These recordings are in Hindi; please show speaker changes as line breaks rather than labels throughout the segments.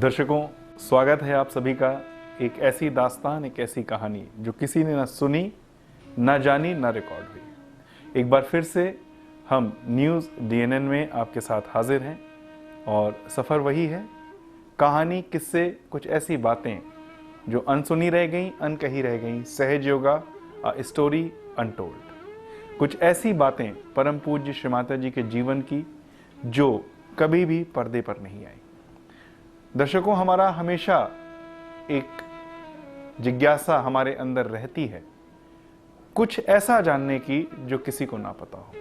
दर्शकों, स्वागत है आप सभी का एक ऐसी दास्तान, एक ऐसी कहानी जो किसी ने न सुनी, न जानी, न रिकॉर्ड हुई। एक बार फिर से हम न्यूज़ डीएनएन में आपके साथ हाजिर हैं और सफ़र वही है, कहानी, किस्से, कुछ ऐसी बातें जो अनसुनी रह गईं, अनकही रह गईं, सहज योगा, अ स्टोरी अनटोल्ड। कुछ ऐसी बातें परम पूज्य श्री माता जी के जीवन की जो कभी भी पर्दे पर नहीं आई। दर्शकों, हमारा हमेशा एक जिज्ञासा हमारे अंदर रहती है कुछ ऐसा जानने की जो किसी को ना पता हो,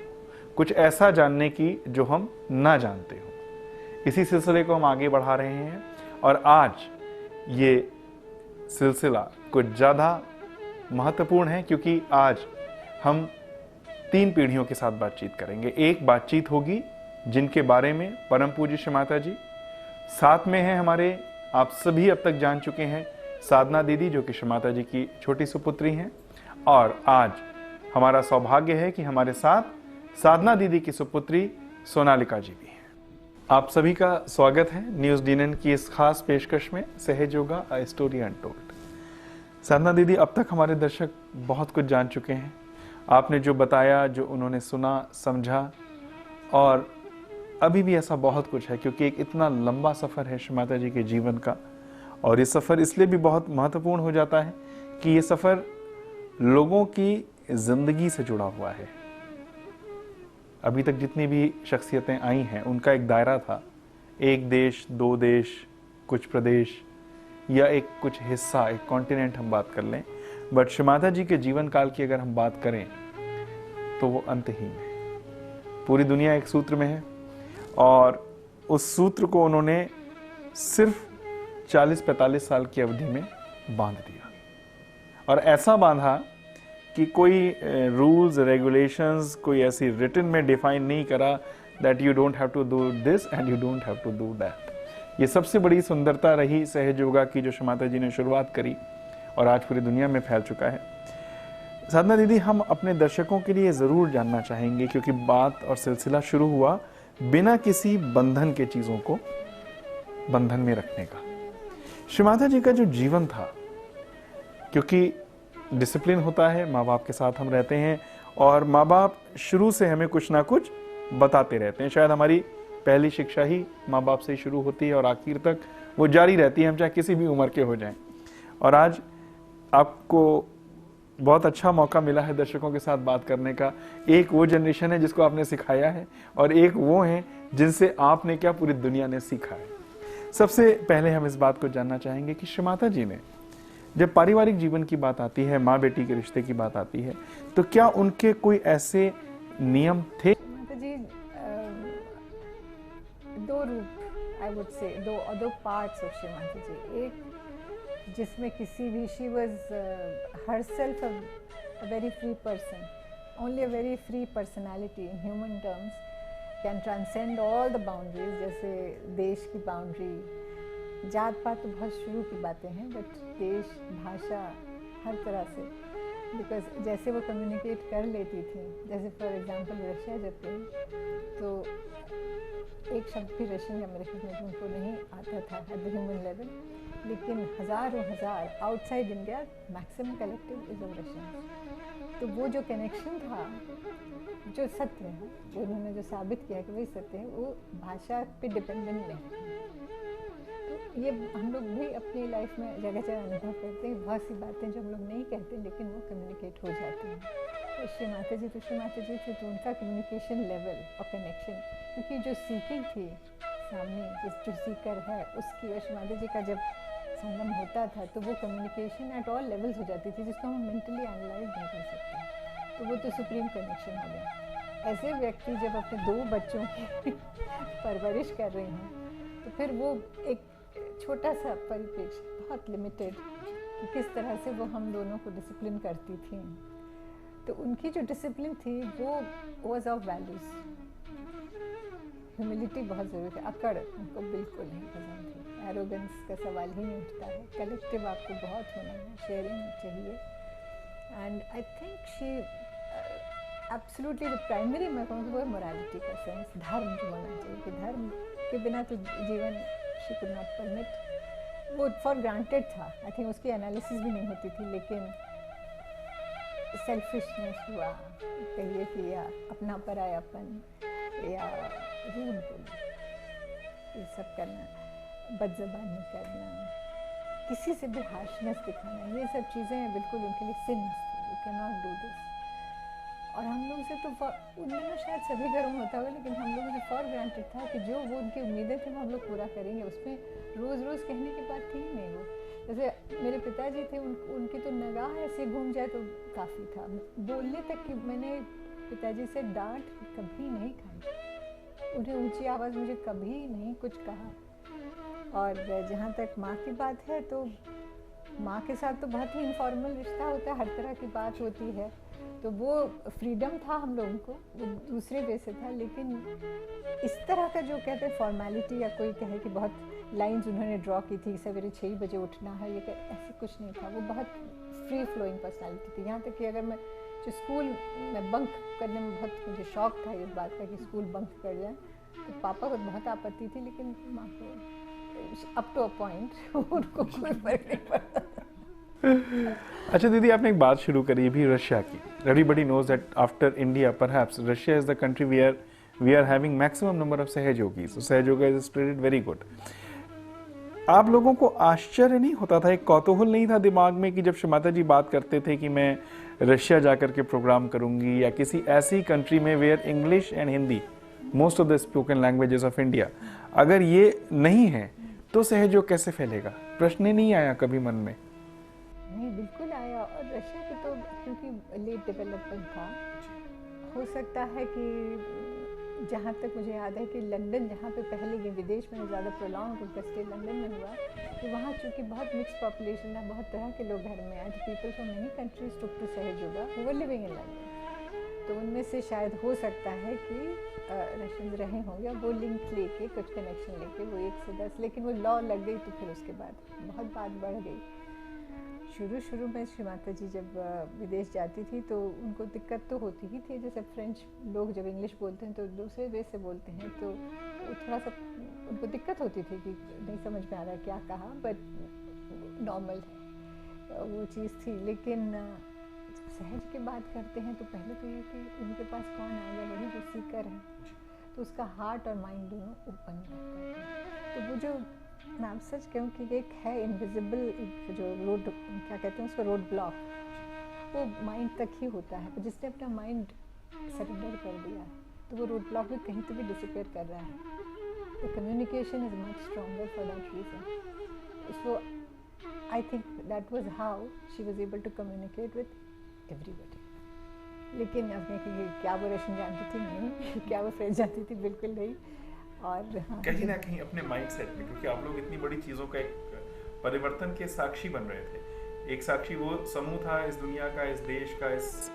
कुछ ऐसा जानने की जो हम ना जानते हो। इसी सिलसिले को हम आगे बढ़ा रहे हैं और आज ये सिलसिला कुछ ज़्यादा महत्वपूर्ण है क्योंकि आज हम 3 पीढ़ियों के साथ बातचीत करेंगे। एक बातचीत होगी जिनके बारे में परम पूज्य श्री माता जी, साथ में हैं हमारे, आप सभी अब तक जान चुके हैं, साधना दीदी जो कि श्री माता जी की छोटी सुपुत्री हैं। और आज हमारा सौभाग्य है कि हमारे साथ साधना दीदी की सुपुत्री सोनालिका जी भी हैं। आप सभी का स्वागत है न्यूज़ डीएनएन की इस खास पेशकश में, सहज योगा, अ स्टोरी अनटोल्ड। साधना दीदी, अब तक हमारे दर्शक बहुत कुछ जान चुके हैं। आपने जो बताया, जो उन्होंने सुना, समझा, और अभी भी ऐसा बहुत कुछ है क्योंकि एक इतना लंबा सफ़र है श्री माता जी के जीवन का। और ये सफ़र इसलिए भी बहुत महत्वपूर्ण हो जाता है कि ये सफ़र लोगों की ज़िंदगी से जुड़ा हुआ है। अभी तक जितनी भी शख्सियतें आई हैं उनका एक दायरा था, एक देश, 2 देश, कुछ प्रदेश या एक कुछ हिस्सा, एक कॉन्टिनेंट हम बात कर लें। बट श्री माता जी के जीवन काल की अगर हम बात करें तो वो अंतहीन है। पूरी दुनिया एक सूत्र में है और उस सूत्र को उन्होंने सिर्फ 40-45 साल की अवधि में बांध दिया। और ऐसा बांधा कि कोई रूल्स रेगुलेशंस, कोई ऐसी रिटन में डिफाइन नहीं करा that you don't have to do this and you don't have to do that. ये सबसे बड़ी सुंदरता रही सहज योगा की जो श्री माता जी ने शुरुआत करी और आज पूरी दुनिया में फैल चुका है। साधना दीदी, हम अपने दर्शकों के लिए ज़रूर जानना चाहेंगे क्योंकि बात और सिलसिला शुरू हुआ बिना किसी बंधन के, चीज़ों को बंधन में रखने का। श्री माता जी का जो जीवन था, क्योंकि डिसिप्लिन होता है, माँ बाप के साथ हम रहते हैं और माँ बाप शुरू से हमें कुछ ना कुछ बताते रहते हैं। शायद हमारी पहली शिक्षा ही माँ बाप से ही शुरू होती है और आखिर तक वो जारी रहती है, हम चाहे किसी भी उम्र के हो जाएं। और आज आपको बहुत अच्छा मौका मिला है दर्शकों के साथ बात करने का। एक वो जनरेशन है जिसको आपने सिखाया है और एक वो हैं जिनसे आपने क्या पूरी दुनिया ने सीखा है। सबसे पहले हम इस बात को जानना चाहेंगे कि श्री माता जी ने, जब पारिवारिक जीवन की बात आती है, माँ बेटी के रिश्ते की बात आती है, तो क्या उनके कोई ऐसे नियम थे?
माता जी, 2 रूप, आई वुड से, दो पार्ट्स ऑफ श्री माता जी। एक जिसमें किसी भी, she was herself a very free person, only a very free personality in human terms can transcend all the boundaries। जैसे देश की बाउंड्री, जात पात तो बहुत शुरू की बातें हैं, बट देश, भाषा, हर तरह से, बिकॉज जैसे वो कम्युनिकेट कर लेती थी, जैसे फॉर एग्जांपल रशिया जब गई तो एक शब्द भी रशियन या अमेरिकन में उनको नहीं आता था एट द ह्यूमन लेवल, लेकिन हज़ारों हजार outside India maximum collective is of Russian. तो वो जो कनेक्शन था, जो सत्य है, वो उन्होंने जो साबित किया कि वही सत्य है, वो भाषा पे डिपेंडेंट नहीं है। तो ये हम लोग भी अपनी लाइफ में जगह जगह अनुभव करते हैं, बहुत सी बातें जो हम लोग नहीं कहते लेकिन वो कम्युनिकेट हो जाती हैं। तो श्री माता जी थे तो उनका कम्युनिकेशन लेवल और कनेक्शन, क्योंकि जो सीकिंग थी सामने, जो सीकर है उसकी, और श्री माता जी का जब संगम होता था तो वो कम्युनिकेशन एट ऑल लेवल्स हो जाती थी जिसको हम मेंटली एनालाइज नहीं कर सकते। तो वो तो सुप्रीम कनेक्शन हो गया। ऐसे व्यक्ति जब अपने 2 बच्चों की परवरिश कर रही हैं तो फिर वो एक छोटा सा परिप्रेक्ष्य, बहुत लिमिटेड, कि किस तरह से वो हम दोनों को डिसिप्लिन करती थी। तो उनकी जो डिसिप्लिन थी वो वॉज ऑफ वैल्यूज़। ह्यूमिलिटी बहुत ज़रूरी है, अकड़ उनको बिल्कुल नहीं पसंद थी, एरोगेंस का सवाल ही नहीं उठता है। कलेक्टिव आपको बहुत होना है, शेयरिंग चाहिए। And I think she absolutely the primary, मैं कहूँगी वो मोरालिटी का सेंस, धर्म जो होना चाहिए कि धर्म के बिना तो जीवन शी कुड नॉट परमिट, वो फॉर ग्रांटेड था। आई थिंक उसकी एनालिसिस भी नहीं होती थी, लेकिन सेल्फिशनेस हुआ, कहिए कि या अपना परायापन या रूड बोलना, ये सब करना, बदज़बानी करना, किसी से भी हार्शनेस दिखाना, ये सब चीज़ें बिल्कुल उनके लिए सिन्स थी। You can not do this. और हम लोग से तो उन दिनों शायद सभी घरों में होता होगा, लेकिन हम लोगों से फॉर ग्रांटेड था कि जो वो उनकी उम्मीदें थी वो हम लोग पूरा करेंगे। उसमें रोज़ रोज़ कहने की बात थी ही नहीं। वो जैसे मेरे पिताजी थे, उनकी तो निगाह ऐसे घूम जाए तो काफ़ी था। बोलने तक कि मैंने पिताजी से डांट कभी नहीं खाई, उन्हें ऊंची आवाज़ मुझे कभी नहीं कुछ कहा। और जहाँ तक माँ की बात है, तो माँ के साथ तो बहुत ही इनफॉर्मल रिश्ता होता है, हर तरह की बात होती है, तो वो फ्रीडम था हम लोगों को, वो दूसरे वे से था। लेकिन इस तरह का जो कहते हैं फॉर्मेलिटी, या कोई कहे कि बहुत लाइंस उन्होंने ड्रॉ की थी, सवेरे 6 बजे उठना है, ये ऐसे कुछ नहीं था। वो बहुत फ्री फ्लोइंग पर्सनालिटी थी। यहाँ तक कि अगर मैं जो स्कूल में बंक करने में बहुत मुझे शौक था इस बात का कि स्कूल बंक कर जाए, तो पापा को बहुत आपत्ति थी, लेकिन माँ को अप टू अ पॉइंट उनको कोई फर्क नहीं पड़ता।
अच्छा दीदी, आपने एक बात शुरू करी भी रशिया की। Everybody knows that after India perhaps Russia is the country we are having maximum number of सहयोगीज। So Sahaja Yoga is spreaded very good. आप लोगों को आश्चर्य नहीं होता था, एक कौतूहल नहीं था दिमाग में कि जब शमाता जी बात करते थे कि मैं रशिया जाकर के प्रोग्राम करूंगी, या किसी ऐसी कंट्री में where English and Hindi most of the spoken languages of India, अगर ये नहीं है तो सहयोग कैसे फैलेगा? प्रश्न नहीं आया कभी मन में?
नहीं, बिल्कुल आया। और रशिया की तो क्योंकि लेट डेवलपमेंट था, हो सकता है कि जहाँ तक मुझे याद है कि लंदन, जहाँ पे पहले ये विदेश में ज़्यादा प्रोलॉन्ग उनका स्टे लंदन में हुआ, तो वहाँ चूँकि बहुत मिक्स पॉपुलेशन था, बहुत तरह के लोग घर में आए, तो people from many countries took to Sahaja Yoga who were living in London. तो उनमें से शायद हो सकता है कि रशियंस रहे हों, या वो लिंक लेके, कुछ कनेक्शन लेके वो 1 से 10, लेकिन वो लॉ लग गई तो फिर उसके बाद बहुत बात बढ़ गई। शुरू में श्रीमाता जी जब विदेश जाती थी तो उनको दिक्कत तो होती ही थी, जैसे फ्रेंच लोग जब इंग्लिश बोलते हैं तो दूसरे वे से बोलते हैं, तो वो थोड़ा सा उनको दिक्कत होती थी कि नहीं समझ में आ रहा क्या कहा, बट नॉर्मल है वो चीज़ थी। लेकिन जब सहज की बात करते हैं तो पहले तो ये कि उनके पास कौन आएगा, वही जो सीकर है, तो उसका हार्ट और माइंड दोनों ओपन रहता है। तो वो जो मैं आप सच कहूँ कि एक है इनविजिबल, जो रोड क्या कहते हैं उसको, रोड ब्लॉक, वो माइंड तक ही होता है। तो जिसने अपना माइंड सरेंडर कर दिया है तो वो रोड ब्लॉक भी कहीं तो भी डिसअपियर कर रहा है। तो communication is much stronger for that reason. So I think that was how she was able to communicate with everybody. लेकिन आपने कि क्या वो रशियन जानती थी? नहीं। क्या वो फ्रेंच जानती थी? बिल्कुल नहीं। और हाँ,
कहीं ना कहीं अपने माइंडसेट में, क्योंकि आप लोग इतनी बड़ी चीज़ों का एक परिवर्तन के साक्षी बन रहे थे। एक साक्षी वो समूह था इस दुनिया का, इस देश का, इस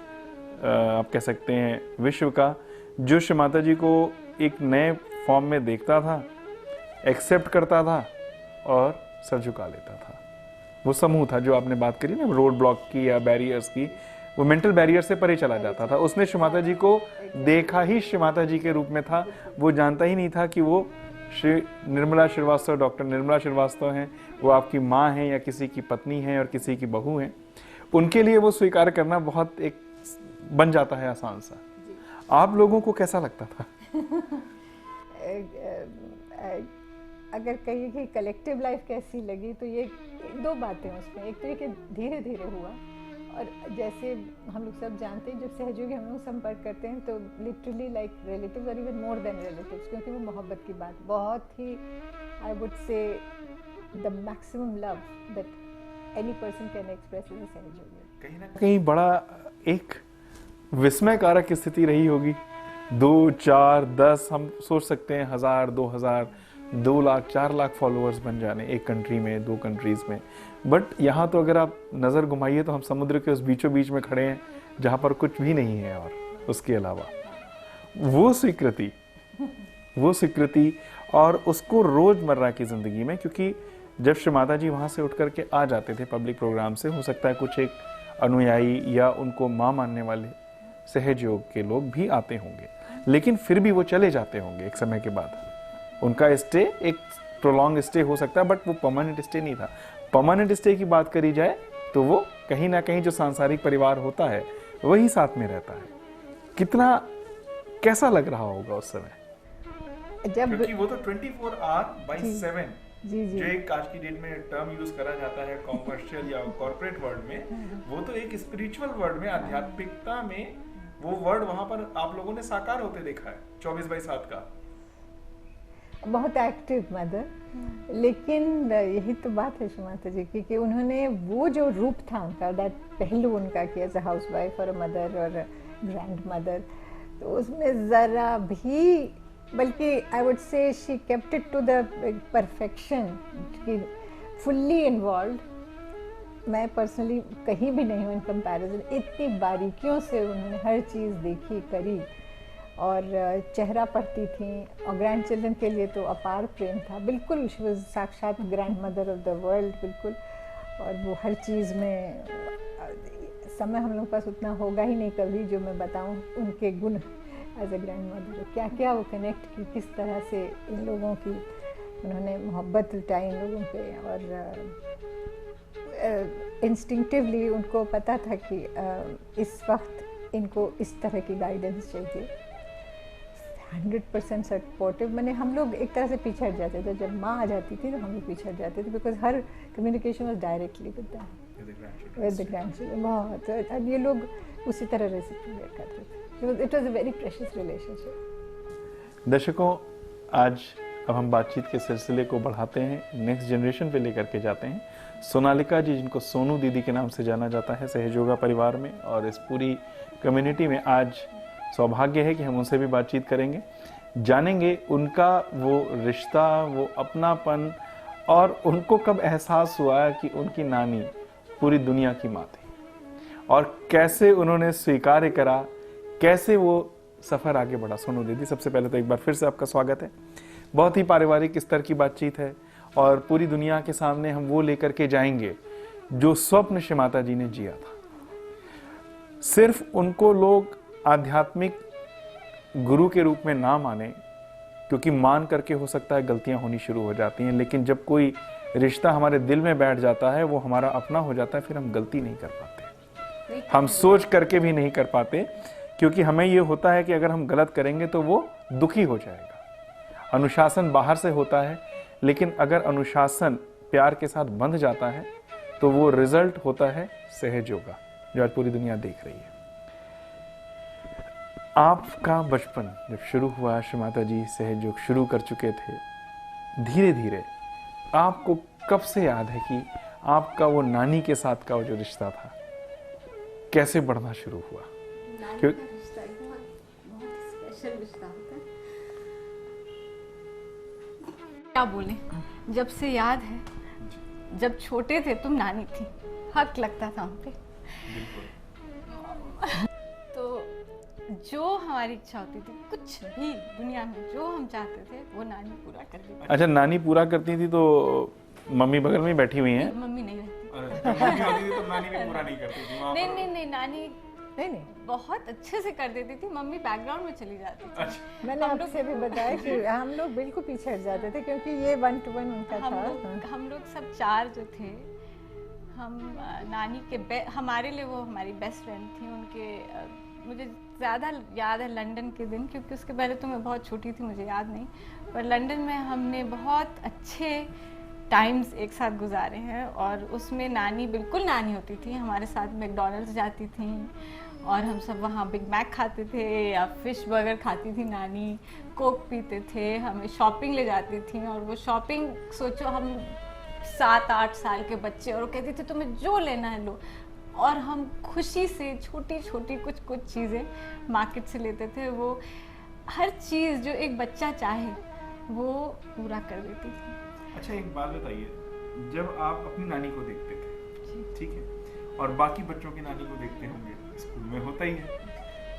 आप कह सकते हैं विश्व का, जो शमाता जी को एक नए फॉर्म में देखता था, एक्सेप्ट करता था और सर झुका लेता था। वो समूह था जो आपने बात करी ना, रोड ब्लॉक की या बैरियर्स की, वो मेंटल बैरियर से परे चला जाता था। उसने श्रीमाता जी को देखा ही श्रीमाता जी के रूप में था, वो जानता ही नहीं था कि वो श्री निर्मला श्रीवास्तव, डॉक्टर निर्मला श्रीवास्तव हैं, वो आपकी माँ हैं या किसी की पत्नी हैं और किसी की बहू हैं। उनके लिए वो स्वीकार करना बहुत एक बन जाता है आसान सा। आप लोगों को कैसा लगता था?
अगर कहिए कि कलेक्टिव लाइफ कैसी लगी, तो ये 2 बातें उसमें। एक तो ये कि धीरे धीरे हुआ, और जैसे हम लोग सब जानते हैं जब सहयोगी हम लोग संपर्क करते हैं तो लिटरली लाइक रिलेटिव्स और इवन मोर देन रिलेटिव्स, क्योंकि वो मोहब्बत की बात, बहुत ही I would say the maximum love that any person can express is a Sahaja yogi.
कहीं ना कहीं बड़ा एक विस्मयकारक स्थिति रही होगी। 2, 4, 10, हम सोच सकते हैं 1000, 2000, 2 लाख, 4 लाख फॉलोअर्स बन जाने एक कंट्री में, 2 कंट्रीज में। बट यहाँ तो अगर आप नज़र घुमाइए तो हम समुद्र के उस बीचों बीच में खड़े हैं जहाँ पर कुछ भी नहीं है, और उसके अलावा वो स्वीकृति और उसको रोज़मर्रा की ज़िंदगी में, क्योंकि जब श्रीमाता जी वहाँ से उठ कर के आ जाते थे पब्लिक प्रोग्राम से, हो सकता है कुछ एक अनुयायी या उनको माँ मानने वाले सहयोग के लोग भी आते होंगे, लेकिन फिर भी वो चले जाते होंगे एक समय के बाद। उनका स्टे एक प्रोलॉन्ग स्टे हो सकता है, बट वो परमानेंट स्टे नहीं था। परमानेंट स्टे की बात करी जाए तो वो कहीं ना कहीं जो सांसारिक परिवार होता है वही साथ में रहता है। कितना कैसा लग रहा होगा उस समय,
जब
क्योंकि वो तो 24 आवर बाय 7
जी जी
जो एक आज की डेट में टर्म यूज करा जाता है कॉमर्शियल या कॉर्पोरेट वर्ल्ड में, वो तो एक स्पिरिचुअल वर्ल्ड में, आध्यात्मिकता में वो वर्ड वहां पर आप लोगों ने साकार होते देखा है 24/7 का।
बहुत एक्टिव मदर, लेकिन यही तो बात है सुमाता जी की कि उन्होंने वो जो रूप था उनका, दैट पहलू उनका कि एज अ हाउस वाइफ और मदर और ग्रैंड मदर, तो उसमें ज़रा भी, बल्कि I would say she kept it to the perfection, कि फुल्ली इन्वॉल्व। मैं पर्सनली कहीं भी नहीं हूँ इन कंपैरिजन, इतनी बारीकियों से उन्होंने हर चीज़ देखी करी और चेहरा पढ़ती थी, और ग्रैंड चिल्ड्रन के लिए तो अपार प्रेम था, बिल्कुल शी वाज साक्षात grand mother of the world, बिल्कुल। और वो हर चीज़ में, समय हम लोग के पास उतना होगा ही नहीं कभी जो मैं बताऊं उनके गुण एज अ ग्रैंड मदर, क्या क्या वो कनेक्ट की, किस तरह से इन लोगों की उन्होंने मोहब्बत लुटाई इन लोगों पे, और इंस्टिंक्टिवली उनको पता था कि इस वक्त इनको इस तरह की गाइडेंस चाहिए। 100% सपोर्टिव। मैंने हम लोग एक तरह से पीछे हट जाते थे, जब माँ आ जाती थी तो हम लोग पीछे हट जाते थे, बिकॉज हर communication was directly with the grandchildren. बहुत, अब ये लोग उसी तरह रेसिप्रोकेट करते थे। It was a very precious relationship.
दर्शकों, आज अब हम बातचीत के सिलसिले को बढ़ाते हैं, नेक्स्ट जनरेशन पे लेकर के जाते हैं। सोनालिका जी, जिनको सोनू दीदी के नाम से जाना जाता है सहयोगा परिवार में और इस पूरी कम्युनिटी में, आज सौभाग्य है कि हम उनसे भी बातचीत करेंगे, जानेंगे उनका वो रिश्ता, वो अपनापन, और उनको कब एहसास हुआ कि उनकी नानी पूरी दुनिया की माँ थी और कैसे उन्होंने स्वीकार करा, कैसे वो सफ़र आगे बढ़ा। सोनू दीदी, सबसे पहले तो एक बार फिर से आपका स्वागत है। बहुत ही पारिवारिक स्तर की बातचीत है और पूरी दुनिया के सामने हम वो लेकर के जाएंगे जो स्वप्न श्री माता जी ने जिया था। सिर्फ उनको लोग आध्यात्मिक गुरु के रूप में ना माने, क्योंकि मान करके हो सकता है गलतियां होनी शुरू हो जाती हैं, लेकिन जब कोई रिश्ता हमारे दिल में बैठ जाता है, वो हमारा अपना हो जाता है, फिर हम गलती नहीं कर पाते, हम सोच करके भी नहीं कर पाते, क्योंकि हमें ये होता है कि अगर हम गलत करेंगे तो वो दुखी हो जाएगा। अनुशासन बाहर से होता है, लेकिन अगर अनुशासन प्यार के साथ बंध जाता है तो वो रिजल्ट होता है सहजयोगा, जो आज पूरी दुनिया देख रही है। आपका बचपन जब शुरू हुआ, श्री माता जी सहयोग शुरू कर चुके थे, धीरे धीरे आपको कब से याद है कि आपका वो नानी के साथ का वो जो रिश्ता था कैसे बढ़ना शुरू हुआ?
क्यों रिश्ता बहुत स्पेशल रिश्ता होता है। क्या बोले, जब से याद है, जब छोटे थे तुम नानी थी, हक लगता था हम पे। तो जो हमारी इच्छा होती थी, कुछ भी दुनिया में जो हम चाहते थे वो नानी पूरा कर देती थी।
अच्छा, नानी पूरा करती थी तो मम्मी बगल में बैठी हुई हैं?
मम्मी नहीं रहती।
मम्मी होती थी तो नानी भी पूरा नहीं करती थी?
नहीं, नानी नहीं बहुत अच्छे से कर देती थी, मम्मी बैकग्राउंड में चली जाती थी।
अच्छा।
मैंने आपसे भी बताया कि हम लोग बिल्कुल पीछे हट जाते थे, क्योंकि ये 1 to 1 उनका था।
हम लोग सब 4 जो थे, हम नानी के हमारे लिए वो हमारी बेस्ट फ्रेंड थी। उनके मुझे ज़्यादा याद है लंदन के दिन, क्योंकि उसके पहले तो मैं बहुत छोटी थी, मुझे याद नहीं, पर लंदन में हमने बहुत अच्छे टाइम्स एक साथ गुजारे हैं। और उसमें नानी बिल्कुल नानी होती थी, हमारे साथ मैकडॉनल्ड्स जाती थी और हम सब वहाँ बिग मैक खाते थे या फिश बर्गर खाती थी नानी, कोक पीते थे, हमें शॉपिंग ले जाती थी। और वो शॉपिंग, सोचो हम 7-8 साल के बच्चे, और वो कहती थी तुम्हें जो लेना है लो, और हम खुशी से छोटी छोटी कुछ चीज़ें मार्केट से लेते थे। वो हर चीज़ जो एक बच्चा चाहे वो पूरा कर देती थी।
अच्छा, एक बात बताइए, जब आप अपनी नानी को देखते थे, ठीक है, और बाकी बच्चों की नानी को देखते होंगे, स्कूल में होता ही है,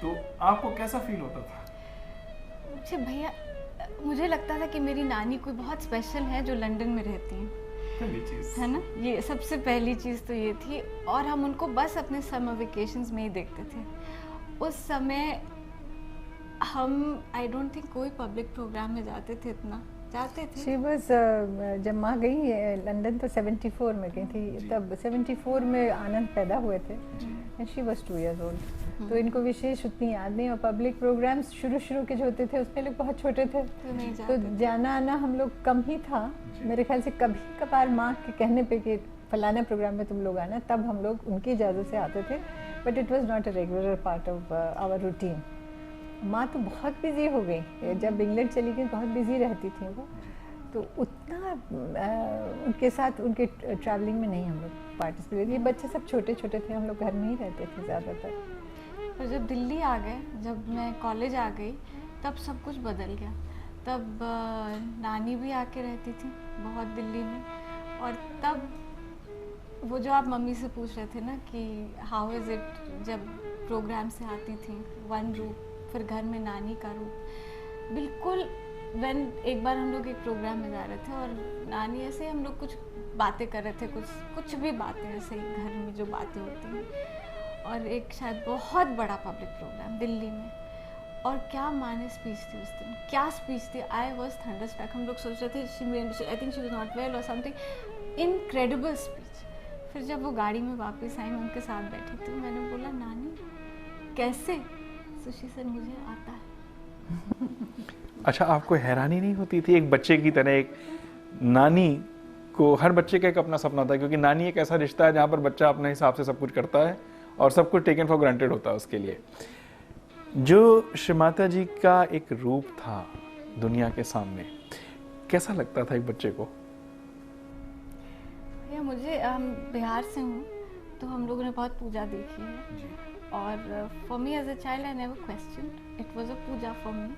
तो आपको कैसा फील होता था?
मुझे भैया, मुझे लगता था कि मेरी नानी कोई बहुत स्पेशल है जो लंदन में रहती हैं, है ना। ये सबसे पहली चीज़ तो ये थी। और हम उनको बस अपने समर वेकेशंस में ही देखते थे। उस समय हम आई डोंट थिंक कोई पब्लिक प्रोग्राम में जाते थे इतना, जाते थे।
शी वाज जब माँ गई लंदन तो 74 में गई थी, तब 74 में आनंद पैदा हुए थे and she was 2 years old। तो इनको विशेष उतनी याद नहीं, और पब्लिक प्रोग्राम्स शुरू के जो होते थे उसमें लोग बहुत छोटे थे,
तो नहीं
तो
जाते थे।
जाना आना हम लोग कम ही था। मेरे ख्याल से कभी कभार माँ के कहने पे कि फलाने प्रोग्राम में तुम लोग आना, तब हम लोग उनकी इजाज़त से आते थे, but it was not a regular part of our routine. माँ तो बहुत बिजी हो गई, जब इंग्लैंड चली गई बहुत बिजी रहती थी वो, तो उतना उनके साथ उनके ट्रैवलिंग में नहीं हम लोग पार्टिसिपेट। ये बच्चे सब छोटे छोटे थे, हम लोग घर में ही रहते थे ज़्यादातर।
और जब दिल्ली आ गए, जब मैं कॉलेज आ गई, तब सब कुछ बदल गया। तब नानी भी आके रहती थी बहुत दिल्ली में, और तब वो जो आप मम्मी से पूछ रहे थे ना कि हाउ इज़ इट, जब प्रोग्राम से आती थी वन रूप, फिर घर में नानी का रूप, बिल्कुल एक बार हम लोग एक प्रोग्राम में जा रहे थे और नानी ऐसे हम लोग कुछ बातें कर रहे थे, कुछ भी बातें ऐसे ही घर में जो बातें होती हैं, और एक शायद बहुत बड़ा पब्लिक प्रोग्राम दिल्ली में, और क्या माने स्पीच थी उस दिन, क्या स्पीच थी। I was thunderstruck. हम लोग सोच रहे थे I think she was not well और समथिंग, इनक्रेडिबल स्पीच। फिर जब वो गाड़ी में वापस आई, मैं उनके साथ बैठी थी, मैंने बोला नानी कैसे, सुशी सर मुझे आता है।
अच्छा, आपको हैरानी नहीं होती थी एक बच्चे की तरह, एक नानी को, हर बच्चे का एक अपना सपना था, क्योंकि नानी एक ऐसा रिश्ता है जहाँ पर बच्चा अपने हिसाब से सब कुछ करता है और सब कुछ टेकन फॉर ग्रांटेड होता है उसके लिए। जो श्रीमाता जी का एक रूप था दुनिया के सामने, कैसा लगता था एक बच्चे को?
भैया मुझे, बिहार से हूँ, तो हम लोगों ने बहुत पूजा देखी है, और for me as a child I never questioned, it was a puja for me,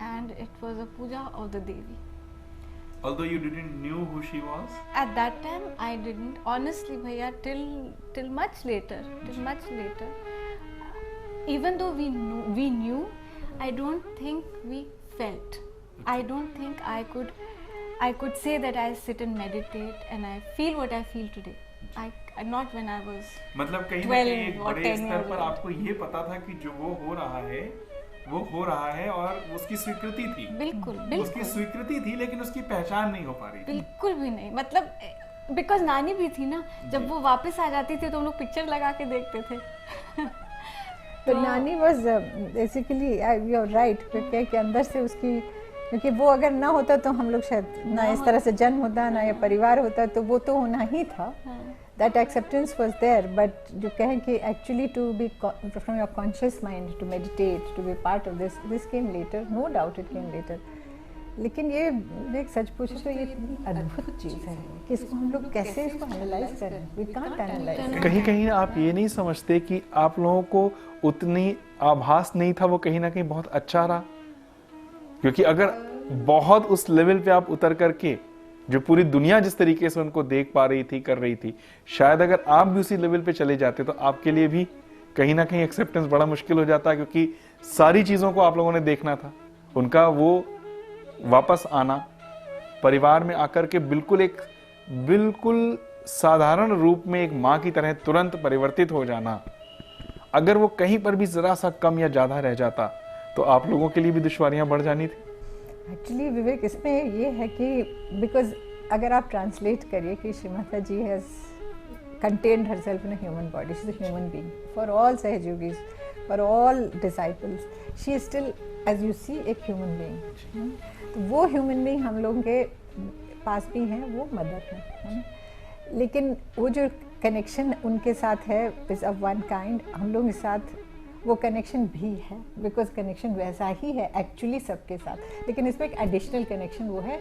and it was a puja of the Devi.
Although you didn't knew who she was?
At that time I didn't, honestly bhaiya, till much later, even though we knew, I don't think we felt. I don't think I could say that I sit and meditate and I feel what I feel today. Not when I was
मतलब कहीं ना
12
कहीं एक
or
बड़े
10
स्तर
years
पर
old.
आपको ये पता था कि जो वो हो रहा है और उसकी स्वीकृति थी।
बिल्कुल
उसकी
बिल्कुल
स्वीकृति थी, लेकिन उसकी पहचान नहीं हो पा रही थी।
बिल्कुल भी नहीं, मतलब बिकॉज नानी भी थी ना, जब वो वापस आ जाती थी तो हम लोग पिक्चर लगा के देखते थे।
तो नानी was basically, you are right, क्योंकि अंदर से उसकी, क्योंकि वो अगर ना होता तो हम लोग शायद ना इस तरह से जन्म होता, ना ये परिवार होता, तो वो तो होना ही था। That acceptance was there, but जो कहें कि actually to be from your conscious mind to meditate, to be part of this came later, no doubt it came later. लेकिन ये एक सच पूछे तो ये इतनी अद्भुत चीज़ है कि इसको हम लोग कैसे इसको एनालाइज करें, we can't analyze.
कहीं कहीं आप ये नहीं समझते कि आप लोगों को उतनी आभास नहीं था, वो कहीं ना कहीं बहुत अच्छा रहा, क्योंकि अगर बहुत उस लेवल पे आप उतर करके, जो पूरी दुनिया जिस तरीके से उनको देख पा रही थी, कर रही थी, शायद अगर आप भी उसी लेवल पे चले जाते तो आपके लिए भी कहीं ना कहीं एक्सेप्टेंस बड़ा मुश्किल हो जाता, क्योंकि सारी चीज़ों को आप लोगों ने देखना था। उनका वो वापस आना, परिवार में आकर के बिल्कुल साधारण रूप में एक माँ की तरह तुरंत परिवर्तित हो जाना, अगर वो कहीं पर भी जरा सा कम या ज़्यादा रह जाता तो आप लोगों के लिए भी दुश्वारियाँ बढ़ जानी थी।
एक्चुअली विवेक, इसमें ये है कि बिकॉज अगर आप ट्रांसलेट करिए कि श्रीमाता जी has contained herself in a human body, she's a human being. For all Sahajogis, for all disciples, she is still, as you see, एक human being. तो वो human being हम लोगों के पास भी हैं, वो मदर है। लेकिन वो जो कनेक्शन उनके साथ है is of one kind, हम लोगों के साथ वो कनेक्शन भी है, बिकॉज कनेक्शन वैसा ही है एक्चुअली सबके साथ, लेकिन इसमें एक एडिशनल कनेक्शन वो है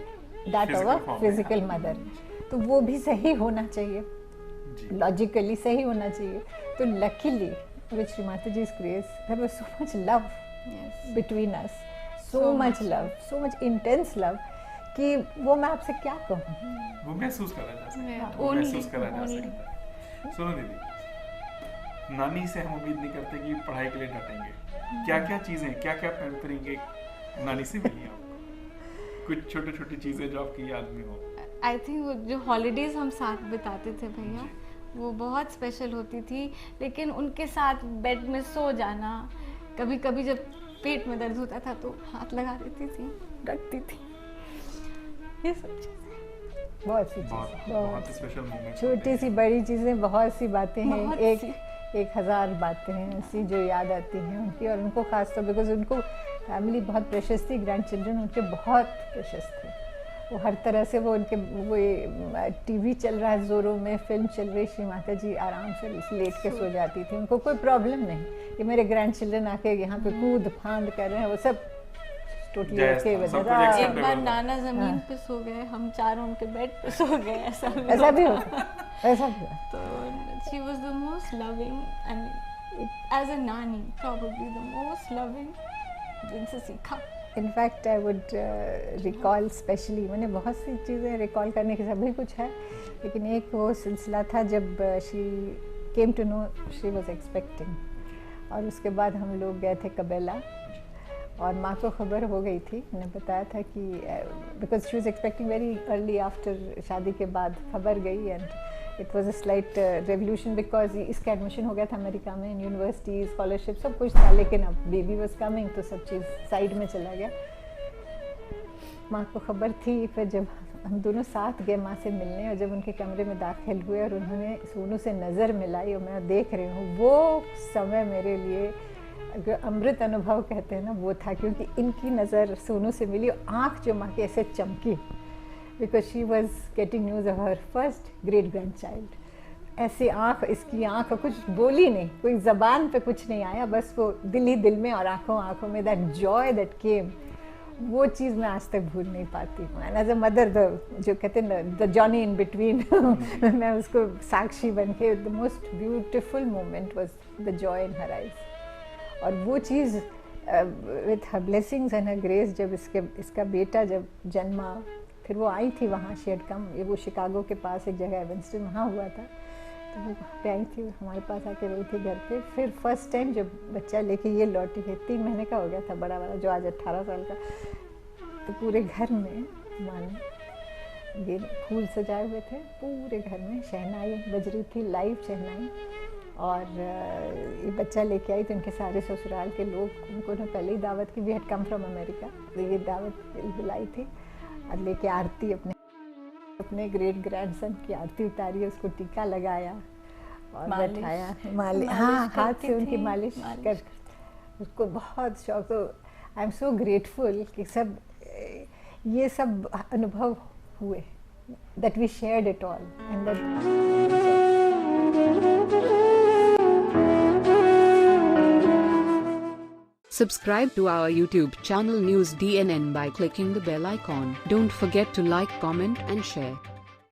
that of a physical mother. तो वो भी सही होना चाहिए, लॉजिकली सही होना चाहिए। तो लकीली विद श्रीमाता जी's grace there was so much love between us, so much love, so much intense love कि वो मैं आपसे क्या कहूँ,
वो महसूस करा जा सकता है,
Only,
महसूस करा जा
only.
सकता है। सुनो दीदी, नानी से हम उम्मीद नहीं करते कि पढ़ाई के लिए डांटेंगे। क्या क्या चीजें, क्या क्या पैम्परिंग नानी से मिली आपको? कुछ छोटी छोटी चीजें जो आपकी याद में हो।
आई थिंक वो जो हॉलीडेज हम साथ बिताते थे भैया, वो बहुत स्पेशल होती थी। लेकिन उनके साथ बेड में सो जाना, कभी कभी जब पेट में दर्द होता था तो हाथ लगा देती थी, रखती थी। ये सब चीज़ें।
बहुत सी चीज़ें, बहुत
स्पेशल मोमेंट,
छोटी सी बड़ी चीज़ें, बहुत सी बातें हैं,
बहुत
एक
सी।
1000 बातें हैं ऐसी जो याद आती हैं उनकी, और उनको खास तौर बिकॉज उनको फैमिली बहुत प्रेशियस थी, ग्रैंड चिल्ड्रन उनके बहुत प्रेशियस थे। वो हर तरह से वो उनके वो टीवी चल रहा है ज़ोरों में, फिल्म चल रही, श्री माता जी आराम से लेट के सो जाती थी, उनको कोई प्रॉब्लम नहीं कि मेरे ग्रैंड चिल्ड्रन आके यहाँ पे कूद फांद कर रहे हैं, वो सब टोटली
Yes,
ओके
सब कुछ
विद
accept-
एक बार
Acceptable।
नाना जमीन पे सो गए, हम चारों उनके बेड पे सो गए, ऐसा
ऐसा भी होता, ऐसा भी होता।
तो she was the most loving and as a nani probably the most loving जिनसे सीखा।
In fact I would recall specially, मैंने बहुत सी चीज़ें रिकॉल करने की सभी कुछ है, लेकिन एक वो सिलसिला था जब she came to know she was expecting, और उसके बाद हम लोग गए थे कबेला, और माँ को खबर हो गई थी, उन्हें बताया था कि because she was expecting very early after, शादी के बाद खबर गई, and it was a slight revolution because इसका एडमिशन हो गया था अमेरिका में, यूनिवर्सिटी स्कॉलरशिप सब कुछ था, लेकिन अब बेबी वाज कमिंग तो सब चीज़ साइड में चला गया। माँ को खबर थी, फिर जब हम दोनों साथ गए माँ से मिलने, और जब उनके कमरे में दाखिल हुए और उन्होंने सोनू से नज़र मिलाई और मैं देख रही हूँ, वो समय मेरे लिए अगर अमृत अनुभव कहते हैं ना, वो था, क्योंकि इनकी नज़र सोनू से मिली और आँख जो माँ की ऐसे चमकी, because she was getting news of her first great grand child. ऐसी आँख, इसकी आँख कुछ बोली नहीं, कोई ज़बान पे कुछ नहीं आया, बस वो दिल ही दिल में और आँखों आँखों में दैट जॉय दैट केम, वो चीज़ मैं आज तक भूल नहीं पाती हूँ। एंड एज अ मदर जो कहते हैं ना द जर्नी इन बिटवीन, मैं उसको साक्षी बन के, the most beautiful moment was the joy in her eyes. और वो चीज़ with her blessings and her grace, जब इसका बेटा जब जन्मा, फिर वो आई थी वहाँ, शी हैड कम, वो शिकागो के पास एक जगह एवेंस्टन वहाँ हुआ था, तो वो वहाँ पे आई थी, हमारे पास आके रही थी घर पे। फिर फर्स्ट टाइम जब बच्चा लेके ये लौटी है, 3 महीने का हो गया था बड़ा वाला, जो आज 18 साल का, तो पूरे घर में मानो ये फूल सजाए हुए थे, पूरे घर में शहनाई बज रही थी, लाइव शहनाई, और ये बच्चा लेके आई तो इनके सारे ससुराल के लोग, उनको ने पहले ही दावत की, we had come from America, तो ये दावत बुलाई थी, और लेके आरती अपने ग्रेट ग्रैंडसन की आरती उतारी, उसको टीका लगाया और बैठाया, हाँ हाथ से उनकी मालिश कर, उसको बहुत शौक। तो आई एम सो ग्रेटफुल कि सब ये सब अनुभव हुए, that we shared it all, and that
Subscribe to our YouTube channel News DNN by clicking the bell icon. Don't forget to like, comment and share.